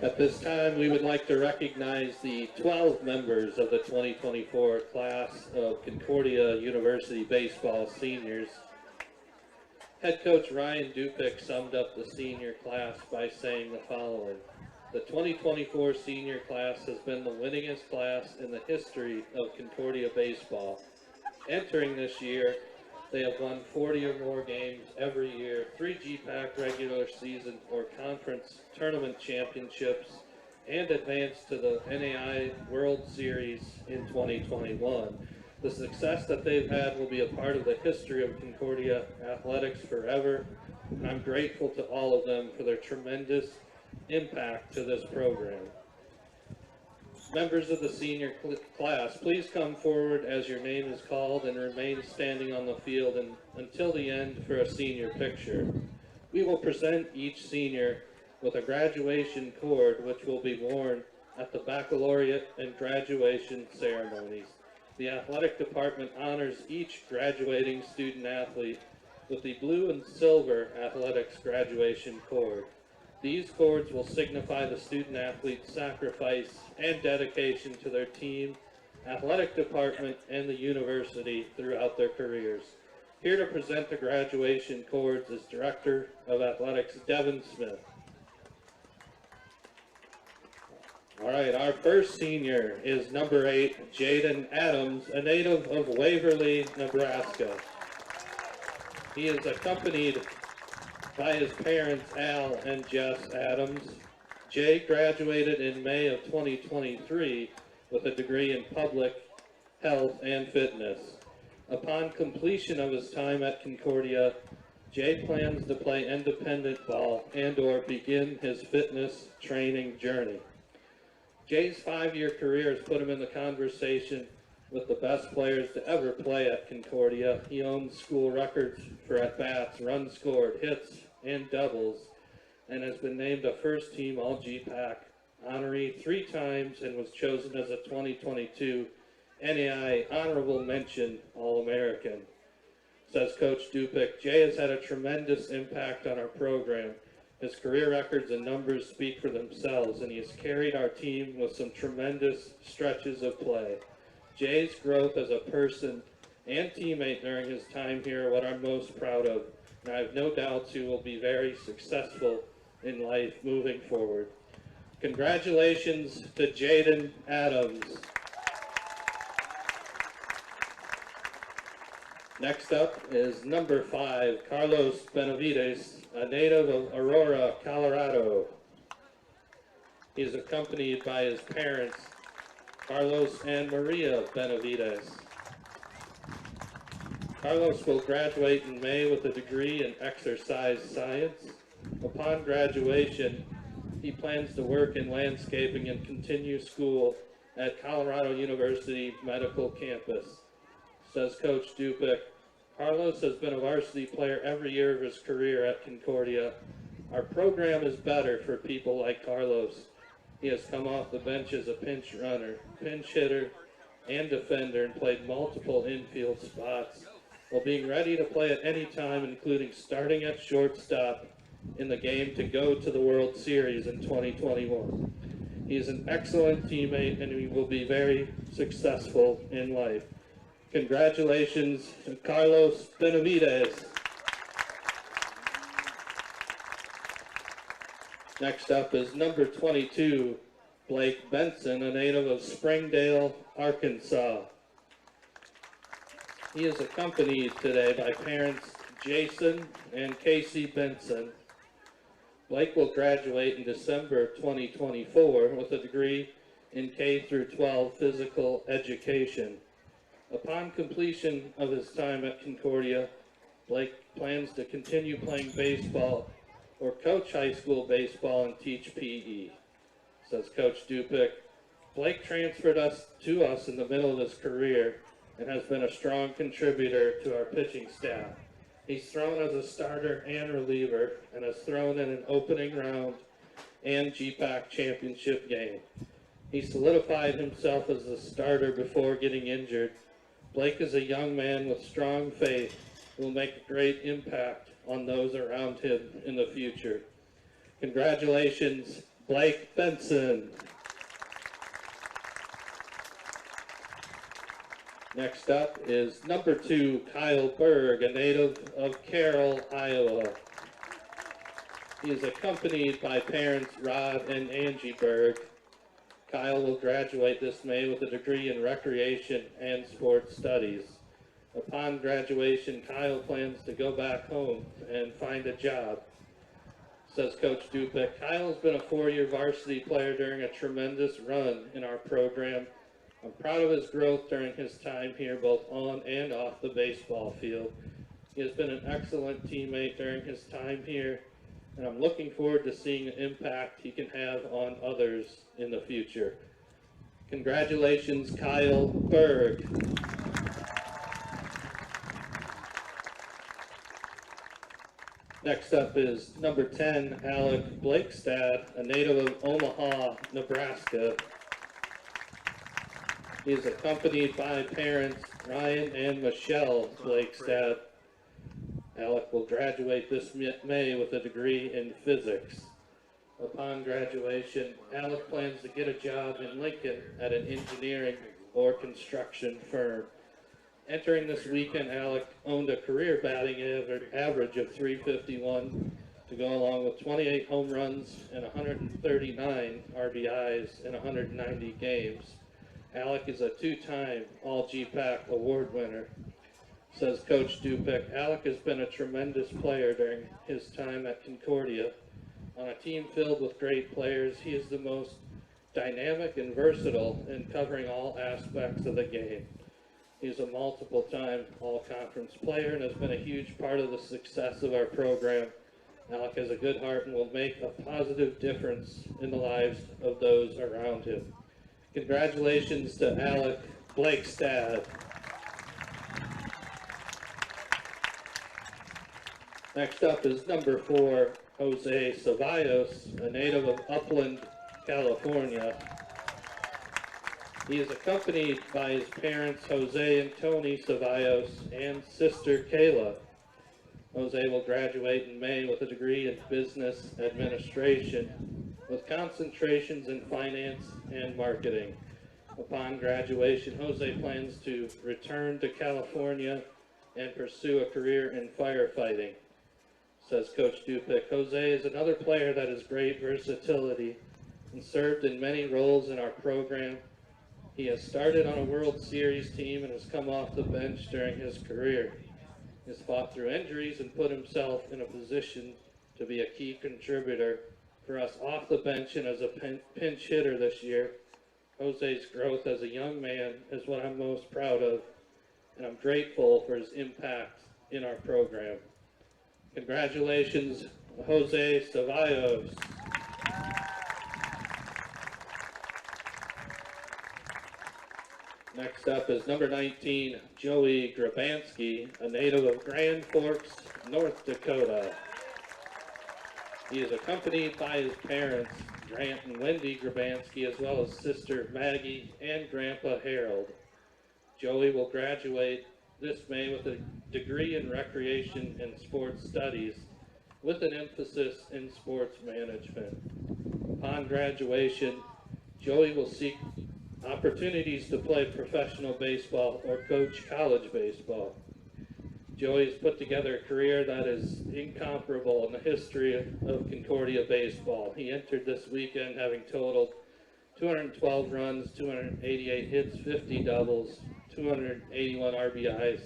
At this time, we would like to recognize the 12 members of the 2024 class of Concordia University baseball seniors. Head coach Ryan Dupick summed up the senior class by saying the following: the 2024 senior class has been the winningest class in the history of Concordia baseball. Entering this year, they have won 40 or more games every year, 3 GPAC regular season or conference tournament championships, and advanced to the NAI World Series in 2021. The success that they've had will be a part of the history of Concordia athletics forever. I'm grateful to all of them for their tremendous impact to this program. Members of the senior class, please come forward as your name is called and remain standing on the field until the end for a senior picture. We will present each senior with a graduation cord which will be worn at the baccalaureate and graduation ceremonies. The athletic department honors each graduating student athlete with the blue and silver athletics graduation cord. These cords will signify the student athlete's sacrifice and dedication to their team, athletic department, and the university throughout their careers. Here to present the graduation cords is Director of Athletics, Devin Smith. All right, our first senior is number 8, Jaden Adams, a native of Waverly, Nebraska. He is accompanied by his parents, Al and Jess Adams. Jay graduated in May of 2023 with a degree in public health and fitness. Upon completion of his time at Concordia, Jay plans to play independent ball and/or begin his fitness training journey. Jay's 5-year career has put him in the conversation with the best players to ever play at Concordia. He owns school records for at-bats, runs scored, hits, and doubles, and has been named a first-team All-GPAC honoree 3 times and was chosen as a 2022 NAI Honorable Mention All-American. Says Coach Dupick, Jay has had a tremendous impact on our program. His career records and numbers speak for themselves, and he has carried our team with some tremendous stretches of play. Jay's growth as a person and teammate during his time here are what I'm most proud of, and I have no doubts he will be very successful in life moving forward. Congratulations to Jaden Adams. Next up is number 5, Carlos Benavides, a native of Aurora, Colorado. He is accompanied by his parents, Carlos and Maria Benavides. Carlos will graduate in May with a degree in exercise science. Upon graduation, he plans to work in landscaping and continue school at Colorado University Medical Campus. Says Coach Dupick, Carlos has been a varsity player every year of his career at Concordia. Our program is better for people like Carlos. He has come off the bench as a pinch runner, pinch hitter, and defender, and played multiple infield spots, while being ready to play at any time, including starting at shortstop in the game to go to the World Series in 2021. He is an excellent teammate, and he will be very successful in life. Congratulations to Carlos Benavides. Next up is number 22, Blake Benson, a native of Springdale, Arkansas. He is accompanied today by parents Jason and Casey Benson. Blake will graduate in December 2024 with a degree in K-12 physical education. Upon completion of his time at Concordia, Blake plans to continue playing baseball or coach high school baseball and teach PE. Says Coach Dupick, Blake transferred to us in the middle of his career and has been a strong contributor to our pitching staff. He's thrown as a starter and reliever and has thrown in an opening round and GPAC championship game. He solidified himself as the starter before getting injured. Blake is a young man with strong faith who will make a great impact on those around him in the future. Congratulations, Blake Benson. Next up is number 2, Kyle Berg, a native of Carroll, Iowa. He is accompanied by parents Rod and Angie Berg. Kyle will graduate this May with a degree in recreation and sports studies. Upon graduation, Kyle plans to go back home and find a job. Says Coach Dupick, Kyle's been a 4-year varsity player during a tremendous run in our program. I'm proud of his growth during his time here, both on and off the baseball field. He has been an excellent teammate during his time here, and I'm looking forward to seeing the impact he can have on others in the future. Congratulations, Kyle Berg. Next up is number 10, Alec Blakestad, a native of Omaha, Nebraska. He is accompanied by parents Ryan and Michelle Blakestad. Alec will graduate this May with a degree in physics. Upon graduation, Alec plans to get a job in Lincoln at an engineering or construction firm. Entering this weekend, Alec owned a career batting average of .351 to go along with 28 home runs and 139 RBIs in 190 games. Alec is a 2-time All-GPAC award winner. Says Coach Dupick, Alec has been a tremendous player during his time at Concordia. On a team filled with great players, he is the most dynamic and versatile in covering all aspects of the game. He's a multiple-time all-conference player and has been a huge part of the success of our program. Alec has a good heart and will make a positive difference in the lives of those around him. Congratulations to Alec Blakestad. Next up is number 4, Jose Ceballos, a native of Upland, California. He is accompanied by his parents, Jose and Tony Ceballos, and sister Kayla. Jose will graduate in May with a degree in business administration, with concentrations in finance and marketing. Upon graduation, Jose plans to return to California and pursue a career in firefighting. Says Coach Dupick, Jose is another player that has great versatility and served in many roles in our program. He has started on a World Series team and has come off the bench during his career. He has fought through injuries and put himself in a position to be a key contributor for us off the bench and as a pinch hitter this year. Jose's growth as a young man is what I'm most proud of, and I'm grateful for his impact in our program. Congratulations, Jose Ceballos. Next up is number 19, Joey Grabansky, a native of Grand Forks, North Dakota. He is accompanied by his parents, Grant and Wendy Grabansky, as well as sister Maggie and Grandpa Harold. Joey will graduate this May with a degree in recreation and sports studies with an emphasis in sports management. Upon graduation, Joey will seek opportunities to play professional baseball or coach college baseball. Joey's put together a career that is incomparable in the history of Concordia baseball. He entered this weekend having totaled 212 runs, 288 hits, 50 doubles, 281 RBIs,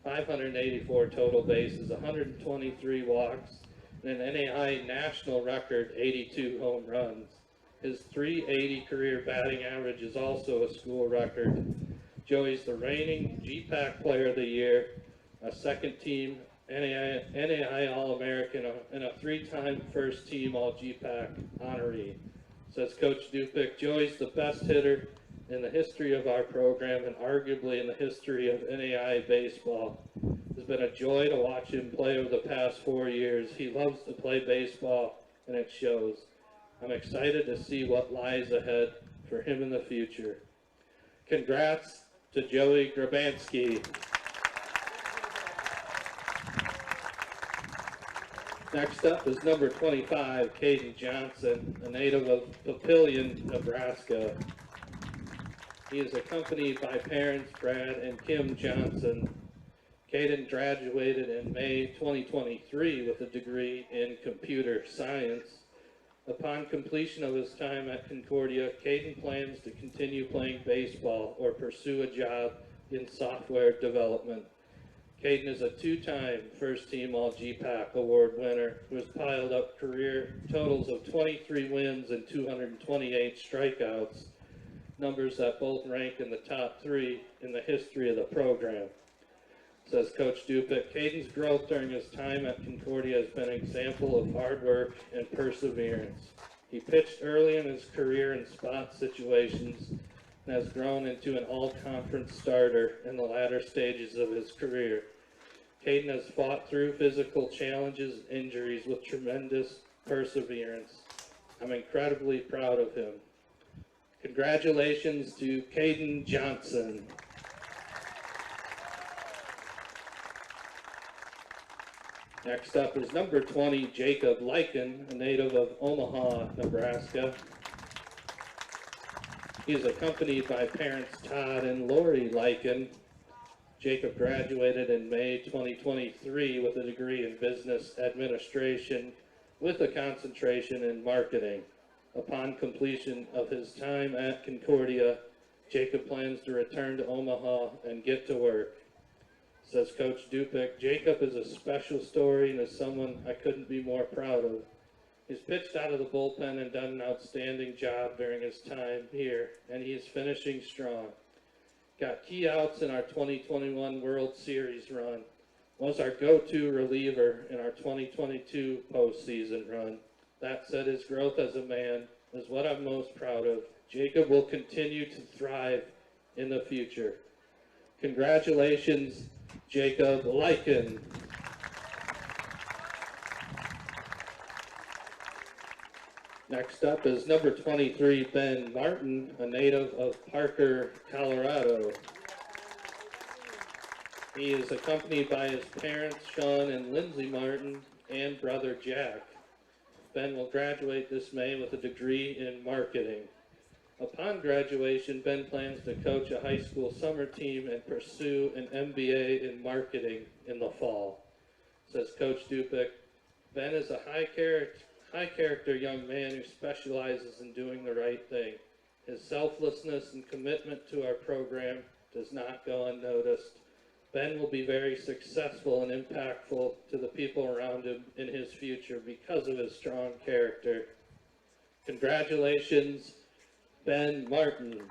584 total bases, 123 walks, and an NAI national record 82 home runs. His .380 career batting average is also a school record. Joey's the reigning GPAC Player of the Year, a second-team NAI All-American, and a 3-time first-team All-GPAC honoree. Says Coach Dupick, Joey's the best hitter in the history of our program and arguably in the history of NAI baseball. It's been a joy to watch him play over the past 4 years. He loves to play baseball, and it shows. I'm excited to see what lies ahead for him in the future. Congrats to Joey Grabansky. Next up is number 25, Caden Johnson, a native of Papillion, Nebraska. He is accompanied by parents Brad and Kim Johnson. Caden graduated in May 2023 with a degree in computer science. Upon completion of his time at Concordia, Caden plans to continue playing baseball or pursue a job in software development. Caden is a two-time first-team All-GPAC award winner who has piled up career totals of 23 wins and 228 strikeouts, numbers that both rank in the top 3 in the history of the program. Says Coach Dupick, Caden's growth during his time at Concordia has been an example of hard work and perseverance. He pitched early in his career in spot situations and has grown into an all-conference starter in the latter stages of his career. Caden has fought through physical challenges and injuries with tremendous perseverance. I'm incredibly proud of him. Congratulations to Caden Johnson. Next up is number 20, Jacob Lyken, a native of Omaha, Nebraska. He is accompanied by parents Todd and Lori Lyken. Jacob graduated in May 2023 with a degree in business administration with a concentration in marketing. Upon completion of his time at Concordia, Jacob plans to return to Omaha and get to work. Says Coach Dupick, Jacob is a special story and is someone I couldn't be more proud of. He's pitched out of the bullpen and done an outstanding job during his time here, and he is finishing strong. Got key outs in our 2021 World Series run. Was our go-to reliever in our 2022 postseason run. That said, his growth as a man is what I'm most proud of. Jacob will continue to thrive in the future. Congratulations, Jacob Lyken. Next up is number 23, Ben Martin, a native of Parker, Colorado. He is accompanied by his parents, Sean and Lindsay Martin, and brother Jack. Ben will graduate this May with a degree in marketing. Upon graduation, Ben plans to coach a high school summer team and pursue an MBA in marketing in the fall. Says Coach Dupick, Ben is a high character young man who specializes in doing the right thing. His selflessness and commitment to our program does not go unnoticed. Ben will be very successful and impactful to the people around him in his future because of his strong character. Congratulations, Ben Martin.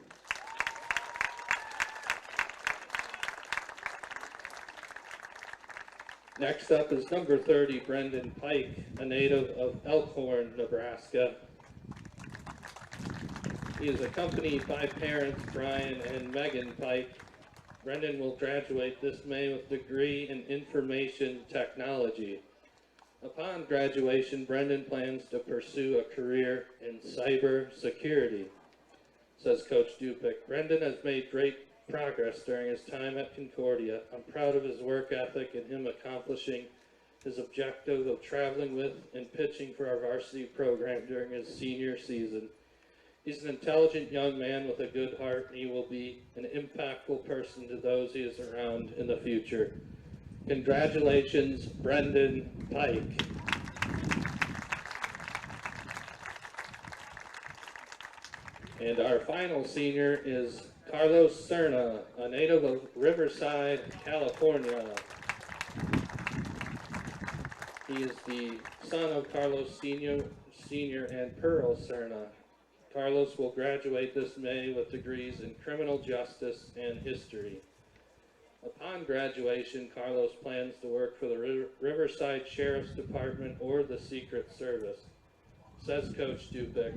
Next up is number 30, Brendan Pike, a native of Elkhorn, Nebraska. He is accompanied by parents Brian and Megan Pike. Brendan will graduate this May with a degree in information technology. Upon graduation, Brendan plans to pursue a career in cyber security. Says Coach Dupick, Brendan has made great progress during his time at Concordia. I'm proud of his work ethic and him accomplishing his objective of traveling with and pitching for our varsity program during his senior season. He's an intelligent young man with a good heart, and he will be an impactful person to those he is around in the future. Congratulations, Brendan Pike. And our final senior is Carlos Cerna, a native of Riverside, California. He is the son of Carlos Sr. and Pearl Cerna. Carlos will graduate this May with degrees in criminal justice and history. Upon graduation, Carlos plans to work for the Riverside Sheriff's Department or the Secret Service. Says Coach Dupick,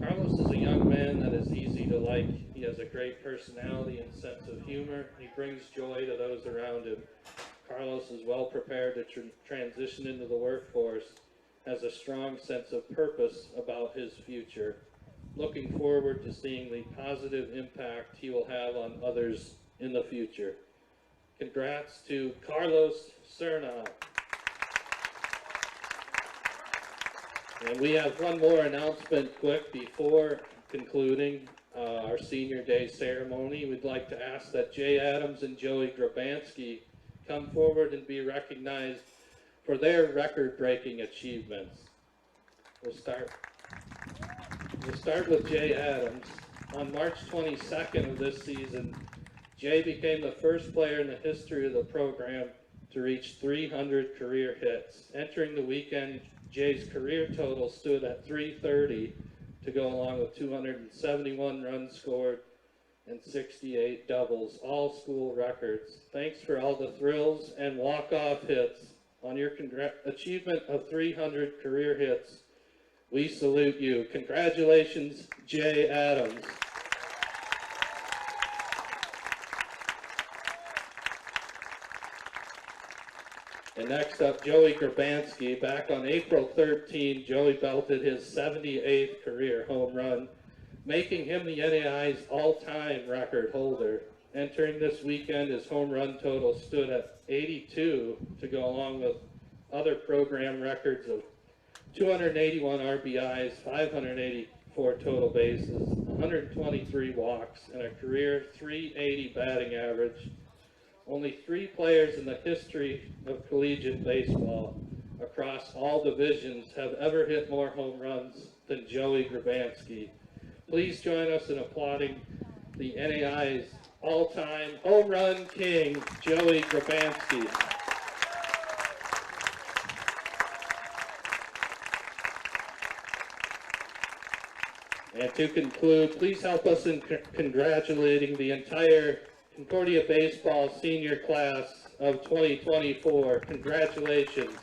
Carlos is a young man that is easy to like. He has a great personality and sense of humor. He brings joy to those around him. Carlos is well prepared to transition into the workforce, has a strong sense of purpose about his future. Looking forward to seeing the positive impact he will have on others in the future. Congrats to Carlos Cerna. And we have one more announcement quick before concluding our senior day ceremony. We'd like to ask that Jay Adams and Joey Grabansky come forward and be recognized for their record-breaking achievements. We'll start with Jay Adams. On March 22nd of this season, Jay became the first player in the history of the program to reach 300 career hits. Entering the weekend, Jay's career total stood at 330 to go along with 271 runs scored and 68 doubles, all school records. Thanks for all the thrills and walk-off hits. On your achievement of 300 career hits, we salute you. Congratulations, Jay Adams. And next up, Joey Grabansky. Back on April 13, Joey belted his 78th career home run, making him the NAI's all-time record holder. Entering this weekend, his home run total stood at 82 to go along with other program records of 281 RBIs, 584 total bases, 123 walks, and a career .380 batting average. Only 3 players in the history of collegiate baseball across all divisions have ever hit more home runs than Joey Grabansky. Please join us in applauding the NAI's all-time home run king, Joey Grabansky. And to conclude, please help us in congratulating the entire Concordia Baseball Senior Class of 2024. Congratulations.